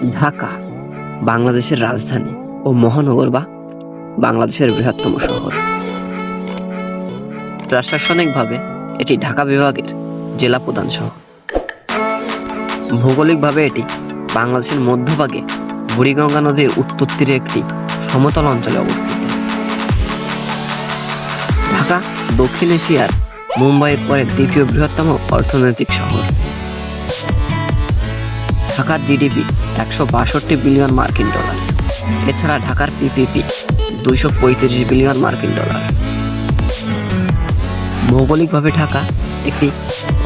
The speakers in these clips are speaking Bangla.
ঢাকা বাংলাদেশের রাজধানী ও মহানগর বা বাংলাদেশের বৃহত্তম শহর। প্রশাসনিকভাবে এটি ঢাকা বিভাগের জেলা প্রধান শহর। ভৌগোলিকভাবে এটি বাংলাদেশের মধ্যভাগে বুড়িগঙ্গা নদীর উত্তর তীরে একটি সমতল অঞ্চলে অবস্থিত। ঢাকা দক্ষিণ এশিয়ার মুম্বাইয়ের পরে দ্বিতীয় বৃহত্তম অর্থনৈতিক শহর। ঢাকার জিডিপি 162 বিলিয়ন মার্কিন ডলার। এছাড়া ঢাকার পিপিপি 235 বিলিয়ন মার্কিন ডলার। ভৌগোলিকভাবে ঢাকা একটি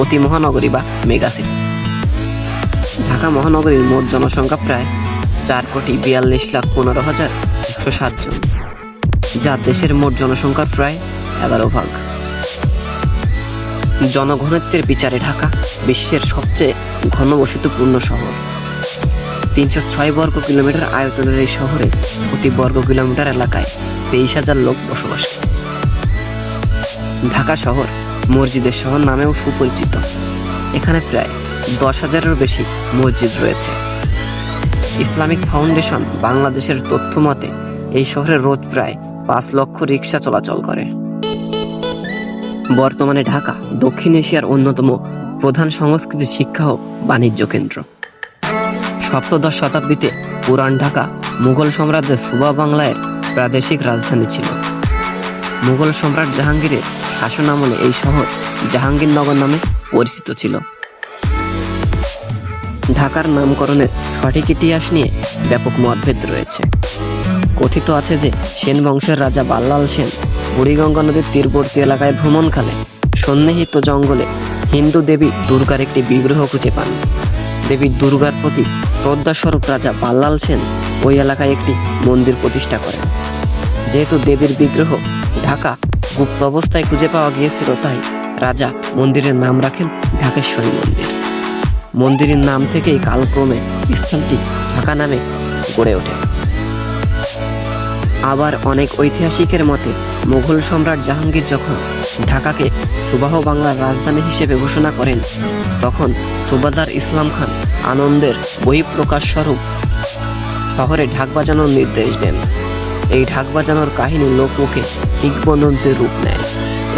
অতি মহানগরী বা মেগা সিটি। ঢাকা মহানগরীর মোট জনসংখ্যা প্রায় 4,42,15,107 জন, যা দেশের মোট জনসংখ্যার প্রায় 11 ভাগ। জনঘনত্বের বিচারে ঢাকা বিশ্বের সবচেয়ে ঘনবসতিপূর্ণ শহর। 306 বর্গ কিলোমিটার আয়তনের এই শহরে প্রতি বর্গ কিলোমিটার এলাকায় 23,000 লোক বসবাস করে। ঢাকা শহর মসজিদের শহর নামেও সুপরিচিত। এখানে প্রায় 10,000-এরও বেশি মসজিদ রয়েছে। ইসলামিক ফাউন্ডেশন বাংলাদেশের তথ্য মতে এই শহরে রোজ প্রায় 5 লক্ষ রিক্সা চলাচল করে। বর্তমানে ঢাকা দক্ষিণ এশিয়ার অন্যতম প্রধান সংস্কৃতি, শিক্ষা ও বাণিজ্য কেন্দ্র। সপ্তদশ শতাব্দীতে পুরান ঢাকা মুঘল সাম্রাজ্যের সুবা বাংলার প্রাদেশিক রাজধানী ছিল। মুঘল সম্রাট জাহাঙ্গীরের শাসনামলে এই শহর জাহাঙ্গীরনগর নামে পরিচিত ছিল। ঢাকার নামকরণের সঠিক ইতিহাস নিয়ে ব্যাপক মতভেদ রয়েছে। কথিত আছে যে সেন বংশের রাজা বাল্লাল সেন বুড়িগঙ্গা নদীর তীরবর্তী এলাকায় ভ্রমণকালে সন্নিহিত জঙ্গলে হিন্দু দেবী দুর্গার একটি বিগ্রহ খুঁজে পান। দেবী দুর্গার প্রতি শ্রদ্ধাস্বরূপ রাজা বাল্লাল সেন ওই এলাকায় একটি মন্দির প্রতিষ্ঠা করেন। যেহেতু দেবীর বিগ্রহ ঢাকা গুপ্ত অবস্থায় খুঁজে পাওয়া গিয়েছিল, তাই রাজা মন্দিরের নাম রাখেন ঢাকেশ্বরী মন্দির। মন্দিরের নাম থেকেই কালক্রমে স্থানটি ঢাকা নামে গড়ে ওঠে। আবার অনেক ঐতিহাসিকের মতে মুঘল সম্রাট জাহাঙ্গীর যখন ঢাকাকে সুবাহ বাংলার রাজধানী হিসেবে ঘোষণা করেন, তখন সুবাদার ইসলাম খান আনন্দের বহিঃপ্রকাশ স্বরূপ শহরে ঢাক বাজানোর নির্দেশ দেন। এই ঢাক বাজানোর কাহিনী লোকমুখে কিংবদন্তির রূপ নেয়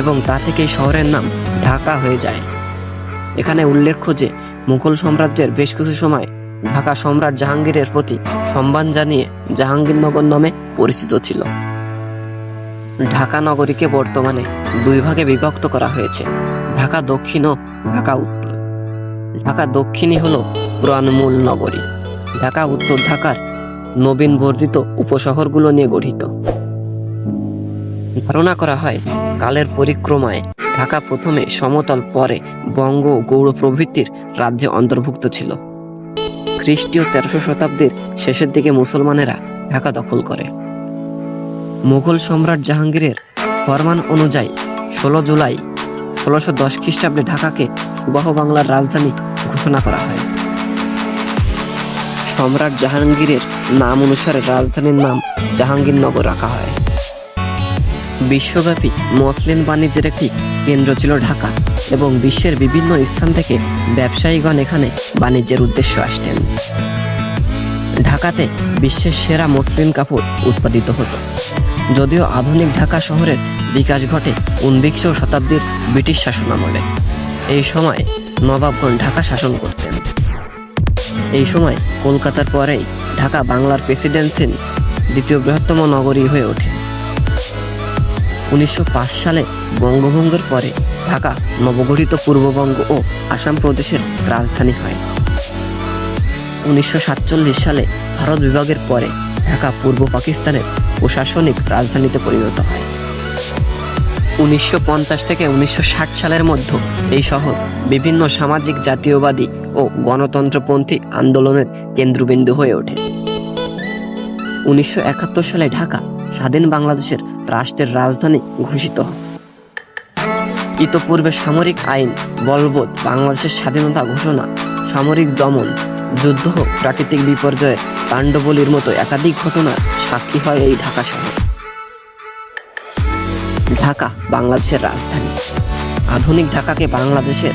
এবং তা থেকেই শহরের নাম ঢাকা হয়ে যায়। এখানে উল্লেখ্য যে মুঘল সাম্রাজ্যের বেশ কিছু সময় ঢাকা সম্রাট জাহাঙ্গীরের প্রতি সম্মান জানিয়ে জাহাঙ্গীরনগর নামে পরিচিত ছিল। ঢাকা নগরীকে বর্তমানে 2 ভাগে বিভক্ত করা হয়েছে, ঢাকা দক্ষিণ ও ঢাকা উত্তর। ঢাকা দক্ষিণই হল পুরান মূল নগরী। ঢাকা উত্তর ঢাকার নবীন বর্ধিত উপশহরগুলো নিয়ে গঠিত। ধারণা করা হয় কালের পরিক্রমায় ঢাকা প্রথমে সমতল, পরে বঙ্গ, গৌড় প্রভৃতির রাজ্যে অন্তর্ভুক্ত ছিল। খ্রিস্টীয় 13শো শতাব্দীর শেষের দিকে মুসলমানেরা ঢাকা দখল করে। মুঘল সম্রাট জাহাঙ্গীরের ফরমান অনুযায়ী 16 জুলাই 1610 খ্রিস্টাব্দে ঢাকাকে সুবাহ বাংলার রাজধানী ঘোষণা করা হয়। সম্রাট জাহাঙ্গীরের নাম অনুসারে রাজধানীর নাম জাহাঙ্গীরনগর রাখা হয়। বিশ্বব্যাপী মসলিন বাণিজ্যের একটি কেন্দ্র ছিল ঢাকা এবং বিশ্বের বিভিন্ন স্থান থেকে ব্যবসায়ীগণ এখানে বাণিজ্যের উদ্দেশ্যে আসতেন। ঢাকাতে বিশ্বের সেরা মসলিন কাপড় উৎপাদিত হতো। যদিও আধুনিক ঢাকা শহরের বিকাশ ঘটে 19 শতাব্দীর ব্রিটিশ শাসনামলে। এই সময় নবাবগণ ঢাকা শাসন করতেন। এই সময় কলকাতার পরেই ঢাকা বাংলার প্রেসিডেন্সির দ্বিতীয় বৃহত্তম নগরী হয়ে ওঠে। 1905 সালে বঙ্গভঙ্গের পরে ঢাকা নবগঠিত পূর্ববঙ্গ ও আসাম প্রদেশের রাজধানী হয়। 1947 সালে ভারত বিভাগের পরে ঢাকা পূর্ব পাকিস্তানের প্রশাসনিক রাজধানীতে পরিণত হয়। 1950 থেকে 1960 সালের মধ্যে এই শহর বিভিন্ন সামাজিক, জাতীয়বাদী ও গণতন্ত্রপন্থী আন্দোলনের কেন্দ্রবিন্দু হয়ে ওঠে। 1971 সালে ঢাকা স্বাধীন বাংলাদেশের রাষ্ট্রের রাজধানী ঘোষিত হয়। ইতোপূর্বে সামরিক আইন বলবৎ বাংলাদেশের স্বাধীনতা ঘোষণা, সামরিক দমন, যুদ্ধ, প্রাকৃতিক বিপর্যয়ের তাণ্ডবলীর মতো একাধিক ঘটনার সাক্ষী হয় এই ঢাকা শহর। ঢাকা বাংলাদেশের রাজধানী। আধুনিক ঢাকাকে বাংলাদেশের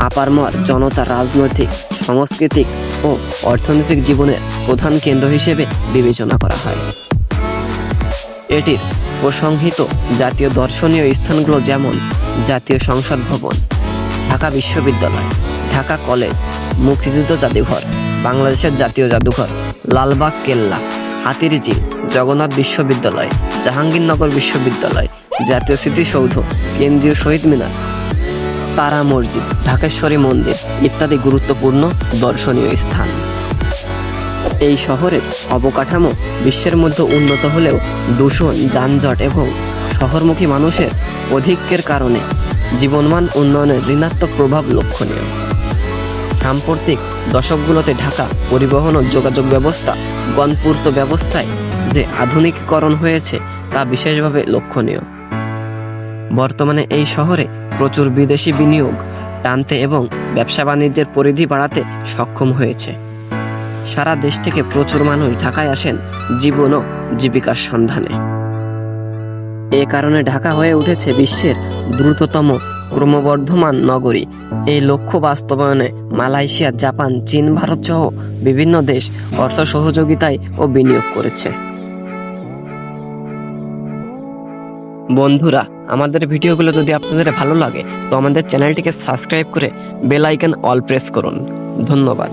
আপামর জনতা রাজনৈতিক, সাংস্কৃতিক ও অর্থনৈতিক জীবনের প্রধান কেন্দ্র হিসেবে বিবেচনা করা হয়। এটির প্রসংহিত জাতীয় দর্শনীয় স্থানগুলো যেমন জাতীয় সংসদ ভবন, ঢাকা বিশ্ববিদ্যালয়, ঢাকা কলেজ, মুক্তিযুদ্ধ জাদুঘর, বাংলাদেশের জাতীয় জাদুঘর, লালবাগ কেল্লা, হাতিরঝিল, জগন্নাথ বিশ্ববিদ্যালয়, জাহাঙ্গীরনগর বিশ্ববিদ্যালয়, জাতীয় স্মৃতিসৌধ, কেন্দ্রীয় শহীদ মিনার, তারা মসজিদ, ঢাকেশ্বরী মন্দির ইত্যাদি গুরুত্বপূর্ণ দর্শনীয় স্থান। এই শহরের অবকাঠামো বিশ্বের মধ্যে উন্নত হলেও দূষণ, যানজট এবং শহরমুখী মানুষের অধিক্যের কারণে জীবনমান উন্নয়নের ঋণাত্মক প্রভাব লক্ষণীয়। সাম্প্রতিক দশকগুলোতে ঢাকা পরিবহন ও যোগাযোগ ব্যবস্থা, গণপূর্ত ব্যবস্থায় যে আধুনিকীকরণ হয়েছে তা বিশেষভাবে লক্ষণীয়। বর্তমানে এই শহরে প্রচুর বিদেশি বিনিয়োগ টানতে এবং ব্যবসা বাণিজ্যের পরিধি বাড়াতে সক্ষম হয়েছে। সারা দেশ থেকে প্রচুর মানুষ ঢাকায় আসেন জীবন ও জীবিকার সন্ধানে। এ কারণে ঢাকা হয়ে উঠেছে বিশ্বের দ্রুততম ক্রমবর্ধমান নগরী। এই লক্ষ্য বাস্তবায়নে মালয়েশিয়া, জাপান, চীন, ভারত সহ বিভিন্ন দেশ অর্থ সহযোগিতায় ও বিনিয়োগ করেছে। বন্ধুরা, আমাদের ভিডিওগুলো যদি আপনাদের ভালো লাগে তো আমাদের চ্যানেলটিকে সাবস্ক্রাইব করে বেল আইকন অল প্রেস করুন। ধন্যবাদ।